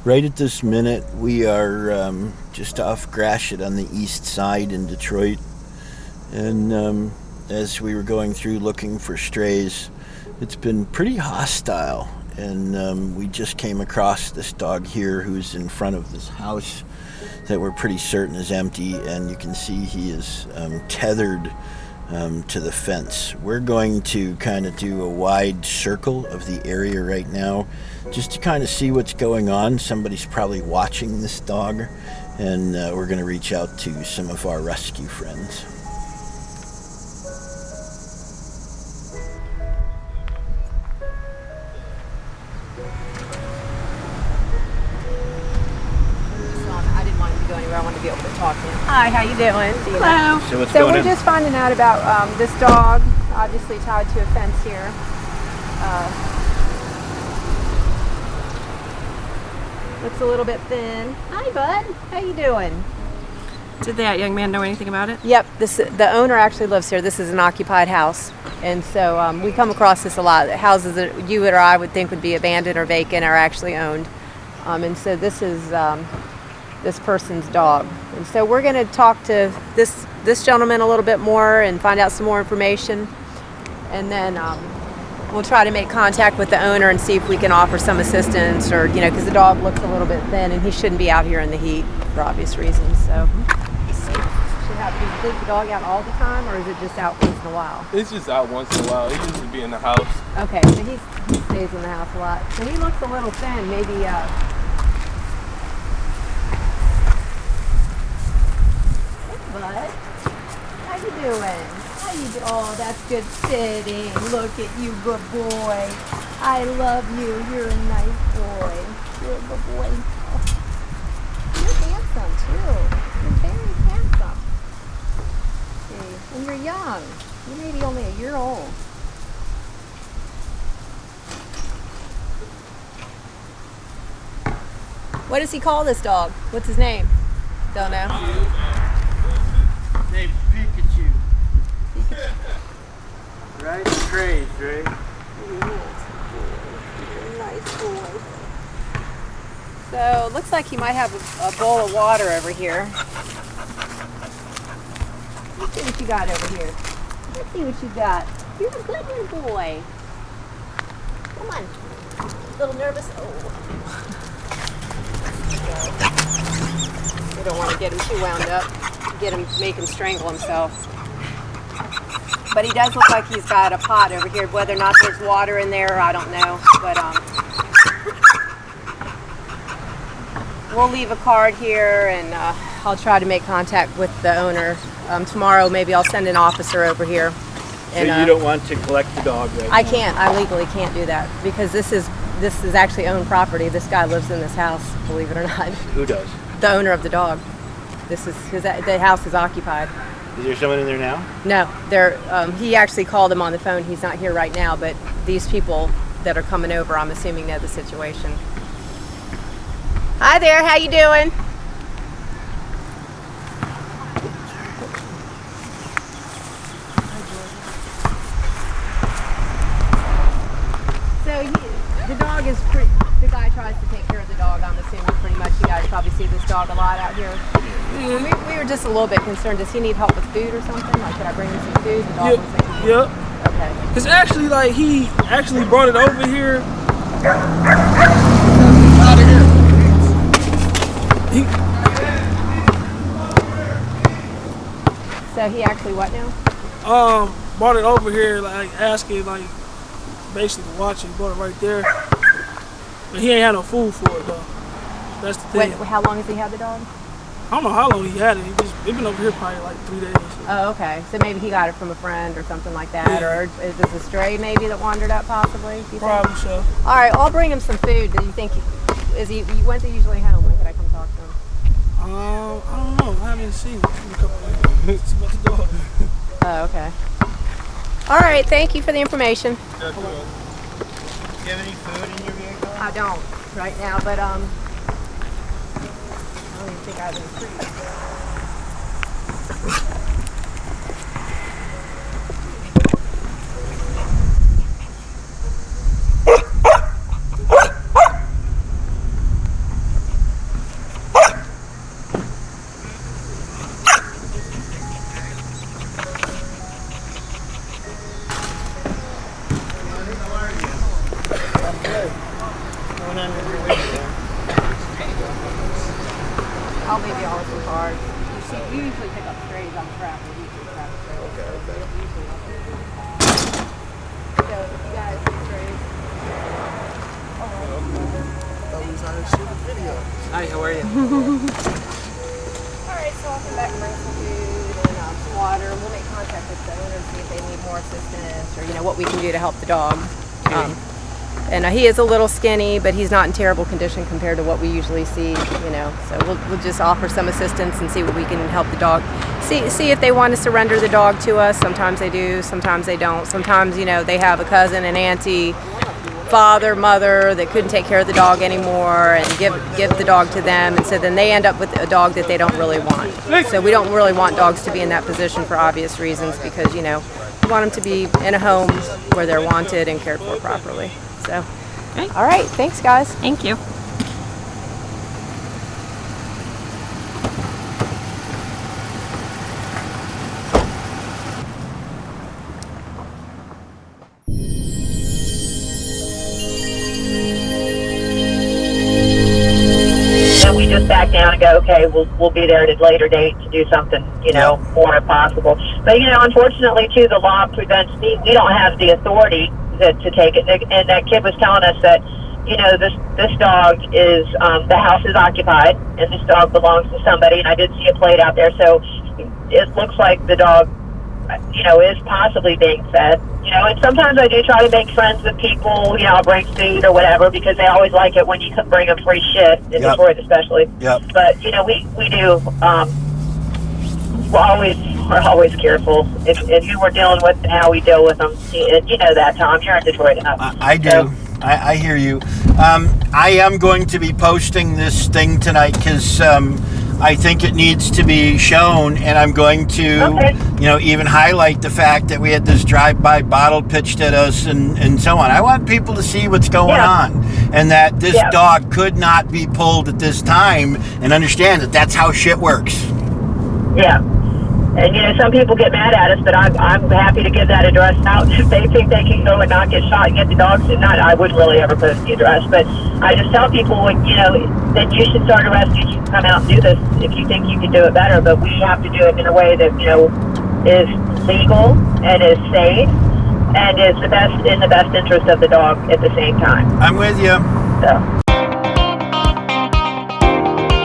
Right at this minute, we are just off Gratiot on the east side in Detroit. And as we were going through looking for strays, it's been pretty hostile. And we just came across this dog here who's in front of this house that we're pretty certain is empty. And you can see he is tethered to the fence. We're going to kind of do a wide circle of the area right now just to kind of see what's going on. Somebody's probably watching this dog, and we're going to reach out to some of our rescue friends. I didn't want him to go anywhere. I wanted to be able to talk to him. Hi, how you doing? Hello. So we're just finding out about this dog, obviously tied to a fence here. Looks a little bit thin. Hi, bud. How you doing? Did that young man know anything about it? Yep. The owner actually lives here. This is an occupied house, and so we come across this a lot. Houses that you or I would think would be abandoned or vacant are actually owned, and so this is this person's dog. And so we're going to talk to this gentleman a little bit more and find out some more information, and then we'll try to make contact with the owner and see if we can offer some assistance, or because the dog looks a little bit thin and he shouldn't be out here in the heat for obvious reasons. So do you take the dog out all the time, or is it just out once in a while? It's just out once in a while. He used to be in the house. Okay, so he stays in the house a lot. So he looks a little thin. Maybe Bud, how you doing? Oh, that's good sitting. Look at you, good boy. I love you. You're a nice boy. You're a good boy. Oh. You're handsome too. You're very handsome. See, and you're young. You may be only a year old. What does he call this dog? What's his name? Don't know. Named Pikachu. Right? Crazy, right? Nice boy. So it looks like he might have a bowl of water over here. Let's see what you got over here. Let's see what you got. You're a good little boy. Come on. A little nervous. Oh. We don't want to get him too wound up. Make him strangle himself. But he does look like he's got a pot over here. Whether or not there's water in there, I don't know. But we'll leave a card here, and I'll try to make contact with the owner. Tomorrow, maybe I'll send an officer over here. And, so you don't want to collect the dog right I now? can't. I legally can't do that because this is actually owned property. This guy lives in this house, believe it or not. Who does? The owner of the dog. This is the house is occupied. Is there someone in there now? No, he actually called him on the phone. He's not here right now, but these people that are coming over, I'm assuming know the situation. Hi there, how you doing? So the dog is the guy tries to take care of the dog, I'm assuming pretty much. You guys probably see this dog a lot out here. We were just a little bit concerned. Does he need help with food or something? Like, could I bring him some food? The dog was like, yep. Okay. Because actually, like, he actually brought it over here. Out of here. So he actually what now? Brought it over here, like, asking, like, basically watching. Brought it right there. But he ain't had no food for it, though. That's the thing. How long has he had the dog? I don't know how long he had it. He's been over here probably like 3 days. Oh, okay. So maybe he got it from a friend or something like that, or is this a stray maybe that wandered up possibly? Probably so. All right, I'll bring him some food. Do you think when's he usually home? When could I come talk to him? I don't know. I haven't seen him in a couple of weeks. It's about the dog. Oh, okay. All right. Thank you for the information. Do you have any food in your vehicle? I don't right now, but I don't even think I have any food. We usually pick up strays on trap. We usually trap strays. Okay. So you guys see strays? I thought we was out here shooting video. Hi, how are you? Alright, so I'll come back and bring some food and some water. We'll make contact with the owner and see if they need more assistance or, what we can do to help the dog. And he is a little skinny, but he's not in terrible condition compared to what we usually see, So we'll just offer some assistance and see what we can help the dog. See if they want to surrender the dog to us. Sometimes they do, sometimes they don't. Sometimes, they have a cousin, an auntie, father, mother that couldn't take care of the dog anymore and give the dog to them, and so then they end up with a dog that they don't really want. So we don't really want dogs to be in that position for obvious reasons, because we want them to be in a home where they're wanted and cared for properly. So, Great. All right, thanks guys. Thank you. We just back down and go, okay, we'll be there at a later date to do something, more if possible. But, unfortunately, too, the law prevents me. We don't have the authority to take it. And that kid was telling us that, this dog is, the house is occupied, and this dog belongs to somebody. And I did see a plate out there, so it looks like the dog, is possibly being fed. And sometimes I do try to make friends with people, I'll bring food or whatever, because they always like it when you bring them free shit, in Detroit especially. Yep. But, we do, we're always careful if who we're dealing with and how we deal with them. And you know that, Tom. You're in Detroit enough. I do. So, I hear you. I am going to be posting this thing tonight because I think it needs to be shown, and I'm going to, even highlight the fact that we had this drive-by bottle pitched at us and so on. I want people to see what's going on, and that this dog could not be pulled at this time, and understand that that's how shit works. Yeah. And, some people get mad at us, but I'm happy to give that address out. If they think they can go and not get shot and get the dogs, I wouldn't really ever post the address. But I just tell people, that you should start a rescue. You can come out and do this if you think you can do it better. But we have to do it in a way that, is legal and is safe and is in the best interest of the dog at the same time. I'm with you. So.